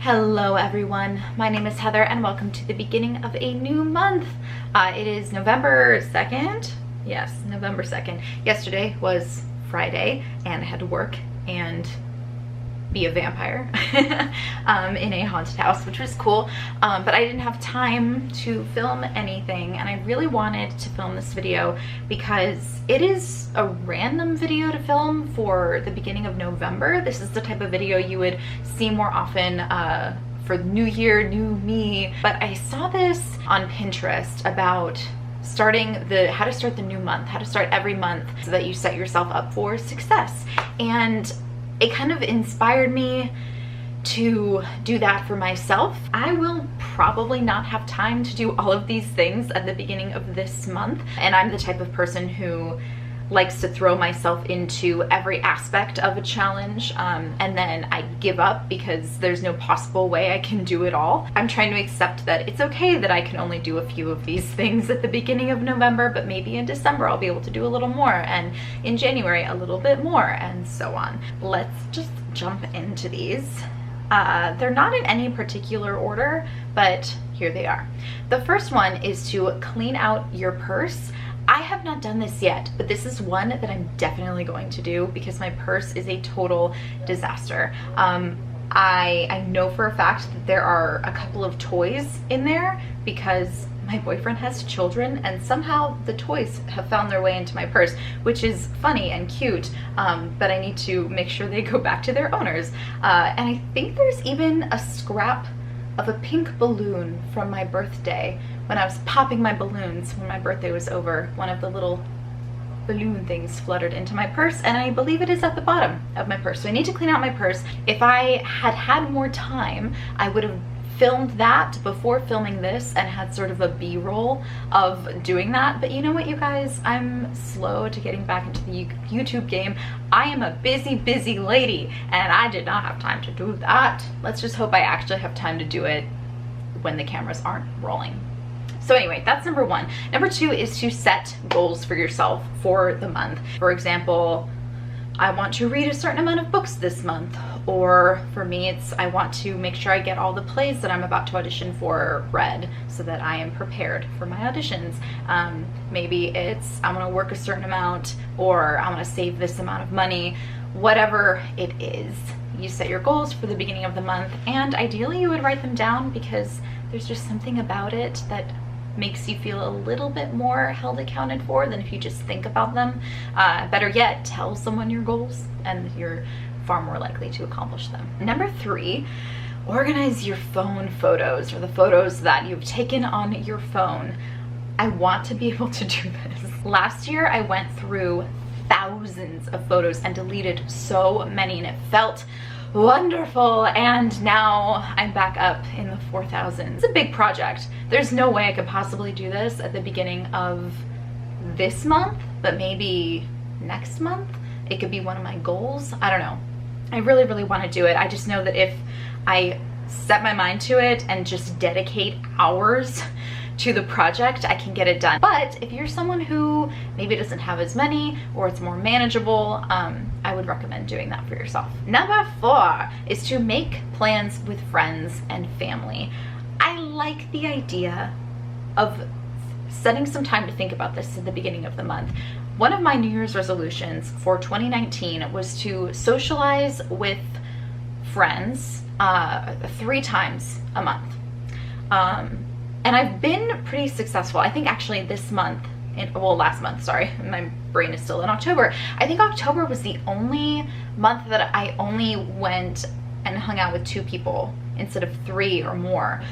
Hello everyone, my name is Heather and welcome to the beginning of a new month. It is November 2nd. Yes, November 2nd. Yesterday was Friday and I had to work and be a vampire in a haunted house, which was cool, but I didn't have time to film anything, and I really wanted to film this video because it is a random video to film for the beginning of November. This is the type of video you would see more often for New Year, New Me, but I saw this on Pinterest about how to start the new month, how to start every month so that you set yourself up for success. And it kind of inspired me to do that for myself. I will probably not have time to do all of these things at the beginning of this month, and I'm the type of person who likes to throw myself into every aspect of a challenge, and then I give up because there's no possible way I can do it all. I'm trying to accept that it's okay that I can only do a few of these things at the beginning of November, but maybe in December I'll be able to do a little more, and in January a little bit more, and so on. Let's just jump into these. They're not in any particular order, but here they are. The first one is to clean out your purse. I have not done this yet, but this is one that I'm definitely going to do because my purse is a total disaster. I know for a fact that there are a couple of toys in there because my boyfriend has children, and somehow the toys have found their way into my purse, which is funny and cute, but I need to make sure they go back to their owners. And I think there's even a scrap of a pink balloon from my birthday. When I was popping my balloons when my birthday was over, one of the little balloon things fluttered into my purse, and I believe it is at the bottom of my purse. So I need to clean out my purse. If I had had more time, I would have filmed that before filming this and had sort of a B-roll of doing that. But you know what, you guys? I'm slow to getting back into the YouTube game. I am a busy lady, and I did not have time to do that. Let's just hope I actually have time to do it when the cameras aren't rolling. So anyway, that's number one. Number two is to set goals for yourself for the month. For example, I want to read a certain amount of books this month, or for me it's I want to make sure I get all the plays that I'm about to audition for read so that I am prepared for my auditions. Maybe it's I want to work a certain amount, or I want to save this amount of money. Whatever it is, you set your goals for the beginning of the month, and ideally you would write them down because there's just something about it that makes you feel a little bit more held accounted for than if you just think about them. Better yet, tell someone your goals and you're far more likely to accomplish them. Number three, organize your phone photos, or the photos that you've taken on your phone. I want to be able to do this. Last year I went through thousands of photos and deleted so many, and it felt wonderful, and now I'm back up in the 4,000s. It's a big project. There's no way I could possibly do this at the beginning of this month, but maybe next month it could be one of my goals. I don't know. I really want to do it. I just know that if I set my mind to it and just dedicate hours to the project, I can get it done. But if you're someone who maybe doesn't have as many, or it's more manageable, I would recommend doing that for yourself. Number four is to make plans with friends and family. I like the idea of setting some time to think about this at the beginning of the month. One of my New Year's resolutions for 2019 was to socialize with friends 3 times a month. And I've been pretty successful. I think actually this month, last month, sorry, my brain is still in October. I think October was the only month that I only went and hung out with 2 people instead of 3 or more.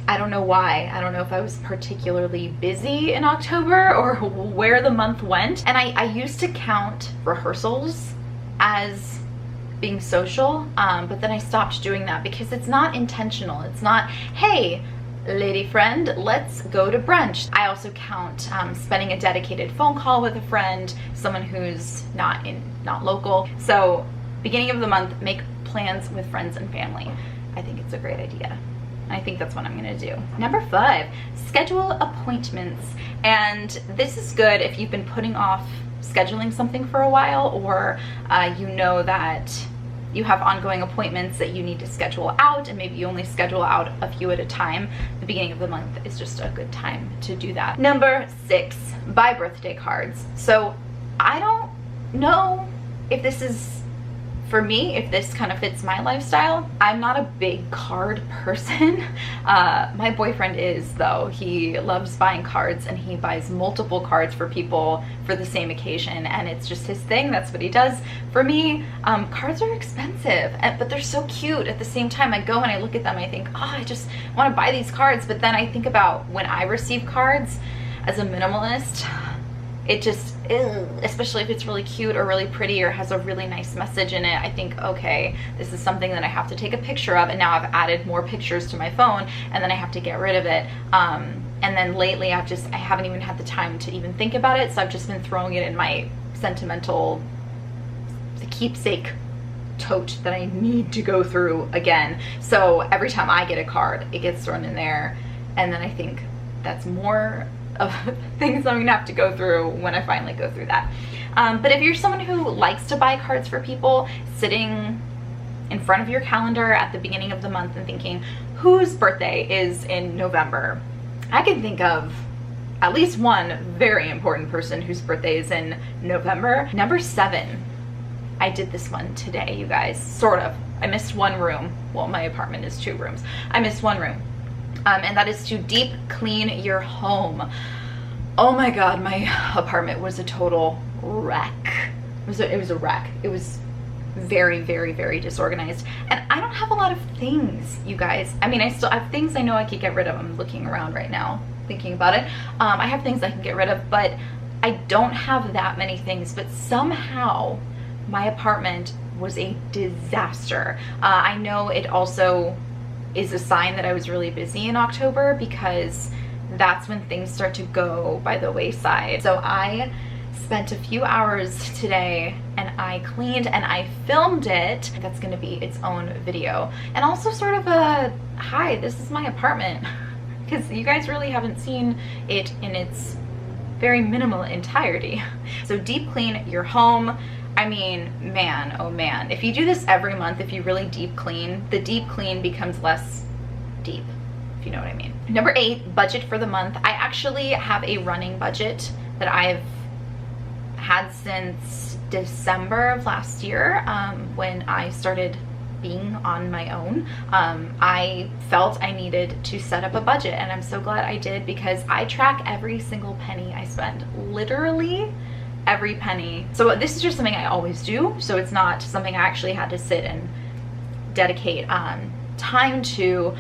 I don't know why. I don't know if I was particularly busy in October or where the month went. And I used to count rehearsals as being social, but then I stopped doing that because it's not intentional. It's not, hey, lady friend, let's go to brunch. I also count spending a dedicated phone call with a friend, someone who's not local. So beginning of the month, make plans with friends and family. I think it's a great idea. I think that's what I'm gonna do. Number 5, schedule appointments. And this is good if you've been putting off scheduling something for a while, or you know that you have ongoing appointments that you need to schedule out, and maybe you only schedule out a few at a time, the beginning of the month is just a good time to do that. Number 6, buy birthday cards. So I don't know if this is for me, if this kind of fits my lifestyle. I'm not a big card person. My boyfriend is, though. He loves buying cards, and he buys multiple cards for people for the same occasion, and it's just his thing. That's what he does. For me, cards are expensive, but they're so cute. At the same time, I go and I look at them, I think, oh, I just want to buy these cards. But then I think about when I receive cards as a minimalist, it just, especially if it's really cute or really pretty or has a really nice message in it, I think, okay, this is something that I have to take a picture of, and now I've added more pictures to my phone, and then I have to get rid of it. And then lately I haven't even had the time to even think about it, so I've just been throwing it in my sentimental, the keepsake tote that I need to go through again. So every time I get a card, it gets thrown in there, and then I think that's more of things I'm gonna have to go through when I finally go through that. But if you're someone who likes to buy cards for people, sitting in front of your calendar at the beginning of the month and thinking, whose birthday is in November? I can think of at least one very important person whose birthday is in November. Number 7, I did this one today, you guys, sort of. I missed one room. Well, my apartment is 2 rooms. I missed one room. And that is to deep clean your home. Oh my God, my apartment was a total wreck. It was a wreck. It was very, very, very disorganized. And I don't have a lot of things, you guys. I mean, I still have things I know I could get rid of. I'm looking around right now, thinking about it. I have things I can get rid of, but I don't have that many things. But somehow my apartment was a disaster. I know it also is a sign that I was really busy in October, because that's when things start to go by the wayside. So I spent a few hours today and I cleaned and I filmed it. That's gonna be its own video. And also sort of a, hi, this is my apartment, because you guys really haven't seen it in its very minimal entirety. So deep clean your home. I mean, man, oh man, if you do this every month, if you really deep clean, the deep clean becomes less deep, if you know what I mean. Number 8, budget for the month. I actually have a running budget that I've had since December of last year, when I started being on my own. I felt I needed to set up a budget, and I'm so glad I did, because I track every single penny I spend, literally every penny. So this is just something I always do, so it's not something I actually had to sit and dedicate time to,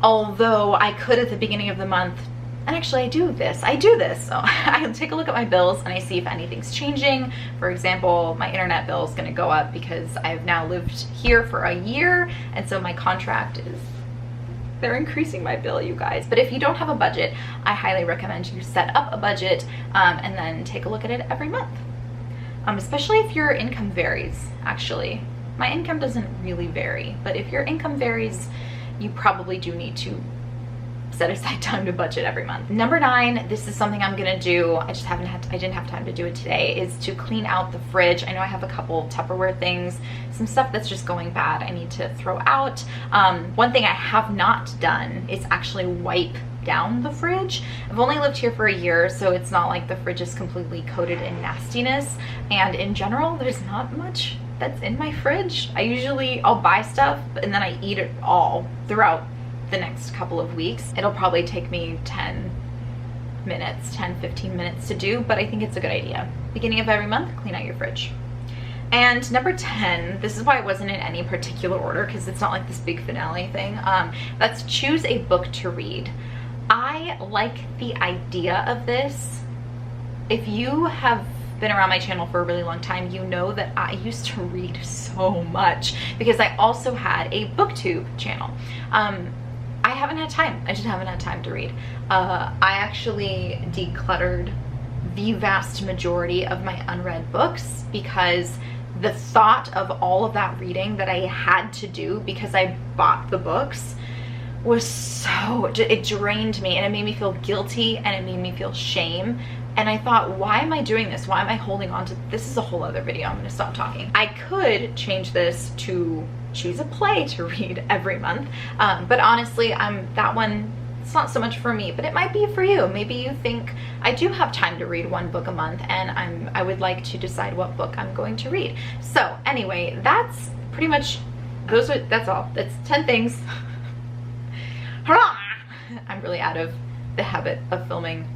although I could at the beginning of the month. And actually I do this, so I take a look at my bills and I see if anything's changing. For example, my internet bill is gonna go up because I've now lived here for a year, and so my contract is, they're increasing my bill, you guys. But if you don't have a budget, I highly recommend you set up a budget and then take a look at it every month. Especially if your income varies, actually. My income doesn't really vary, but if your income varies, you probably do need to set aside time to budget every month. Number 9, this is something I'm gonna do, I didn't have time to do it today, is to clean out the fridge. I know I have a couple Tupperware things, some stuff that's just going bad I need to throw out. One thing I have not done is actually wipe down the fridge. I've only lived here for a year, so it's not like the fridge is completely coated in nastiness, and in general there's not much that's in my fridge. I'll buy stuff and then I eat it all throughout the next couple of weeks. It'll probably take me 10, 15 minutes to do, but I think it's a good idea. Beginning of every month, clean out your fridge. And number 10, this is why it wasn't in any particular order, because it's not like this big finale thing. Let's choose a book to read. I like the idea of this. If you have been around my channel for a really long time, you know that I used to read so much, because I also had a booktube channel. I haven't had time. I just haven't had time to read. I actually decluttered the vast majority of my unread books, because the thought of all of that reading that I had to do because I bought the books was so, it drained me, and it made me feel guilty, and it made me feel shame And I thought, why am I doing this? Why am I holding on to this? Is a whole other video. I'm gonna stop talking. I could change this to choose a play to read every month, but honestly, that one, it's not so much for me, but it might be for you. Maybe you think I do have time to read one book a month, and I would like to decide what book I'm going to read. So anyway, that's pretty much, that's all. That's 10 things. I'm really out of the habit of filming,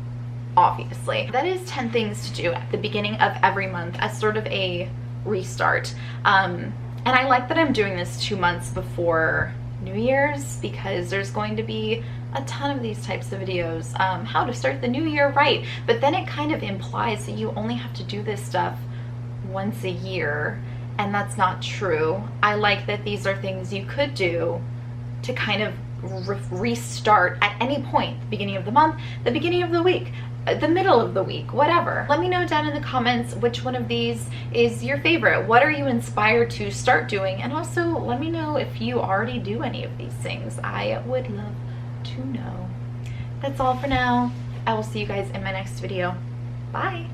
obviously. That is 10 things to do at the beginning of every month as sort of a restart. And I like that I'm doing this 2 months before New Year's, because there's going to be a ton of these types of videos, how to start the new year right. But then it kind of implies that you only have to do this stuff once a year, and that's not true. I like that these are things you could do to kind of restart at any point, the beginning of the month, the beginning of the week, the middle of the week, whatever. Let me know down in the comments which one of these is your favorite. What are you inspired to start doing? And also let me know if you already do any of these things. I would love to know. That's all for now. I will see you guys in my next video. Bye.